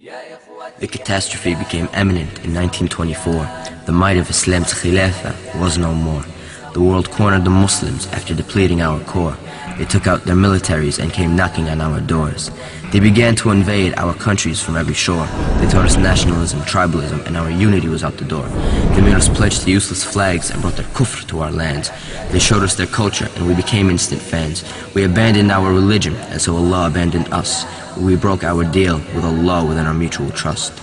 The catastrophe became imminent in 1924. The might of Islam's Khilafah was no more. The world cornered the Muslims after depleting our core. They took out their militaries and came knocking on our doors. They began to invade our countries from every shore. They taught us nationalism, tribalism, and our unity was out the door. They made us pledge to useless flags and brought their kufr to our lands. They showed us their culture and we became instant fans. We abandoned our religion and so Allah abandoned us. We broke our deal with Allah within our mutual trust.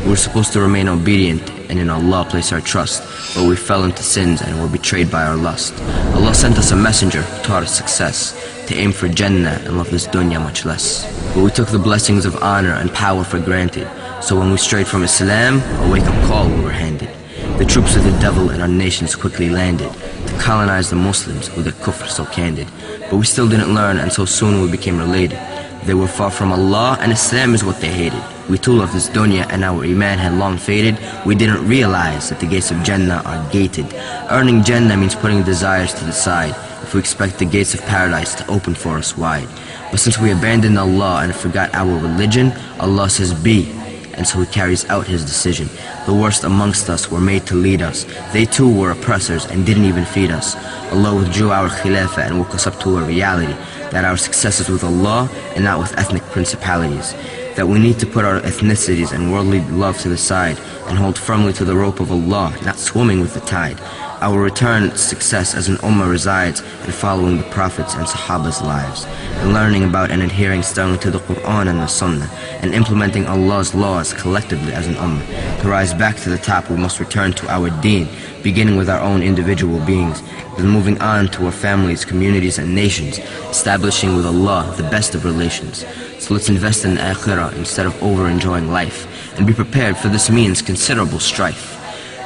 We were supposed to remain obedient and in Allah place our trust, but we fell into sins and were betrayed by our lust. Allah sent us a messenger who taught us success, to aim for Jannah and love this dunya much less. But we took the blessings of honor and power for granted, so when we strayed from Islam, a wake-up call we were handed. The troops of the devil in our nations quickly landed, to colonize the Muslims with their kufr so candid. But we still didn't learn and so soon we became related. They were far from Allah and Islam is what they hated. We too loved this dunya and our iman had long faded. We didn't realize that the gates of Jannah are gated. Earning Jannah means putting desires to the side, if we expect the gates of paradise to open for us wide. But since we abandoned Allah and forgot our religion, Allah says be, and so He carries out His decision. The worst amongst us were made to lead us. They too were oppressors and didn't even feed us. Allah withdrew our khilafah and woke us up to a reality, that our success is with Allah and not with ethnic principalities. That we need to put our ethnicities and worldly love to the side and hold firmly to the rope of Allah, not swimming with the tide. Our return success as an ummah resides in following the Prophets and Sahaba's lives, and learning about and adhering sternly to the Quran and the Sunnah, and implementing Allah's laws collectively as an ummah. To rise back to the top, we must return to our Deen, beginning with our own individual beings, then moving on to our families, communities, and nations, establishing with Allah the best of relations. So let's invest in akhirah instead of over-enjoying life, and be prepared for this means considerable strife.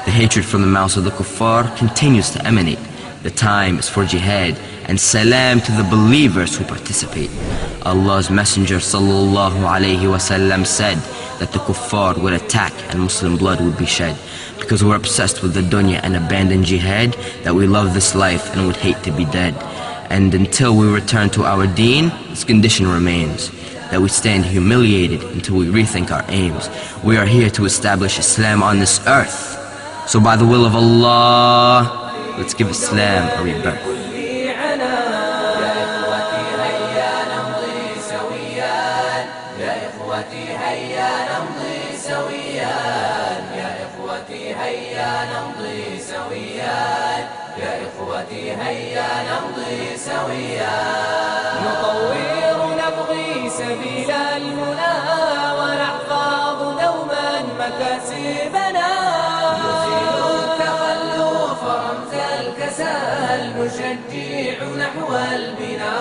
The hatred from the mouths of the kuffar continues to emanate. The time is for jihad, and salam to the believers who participate. Allah's Messenger sallallahu alayhi wasallam said that the kuffar would attack and Muslim blood would be shed. Because we're obsessed with the dunya and abandon jihad, that we love this life and would hate to be dead. And until we return to our deen, this condition remains, that we stand humiliated until we rethink our aims. We are here to establish Islam on this earth. So by the will of Allah, let's give Islam a rebirth. نطور نبغي سبيل المنى ونحفظ دوما مكاسبنا نزيل التخلف رمز الكسل نشجع نحو البنا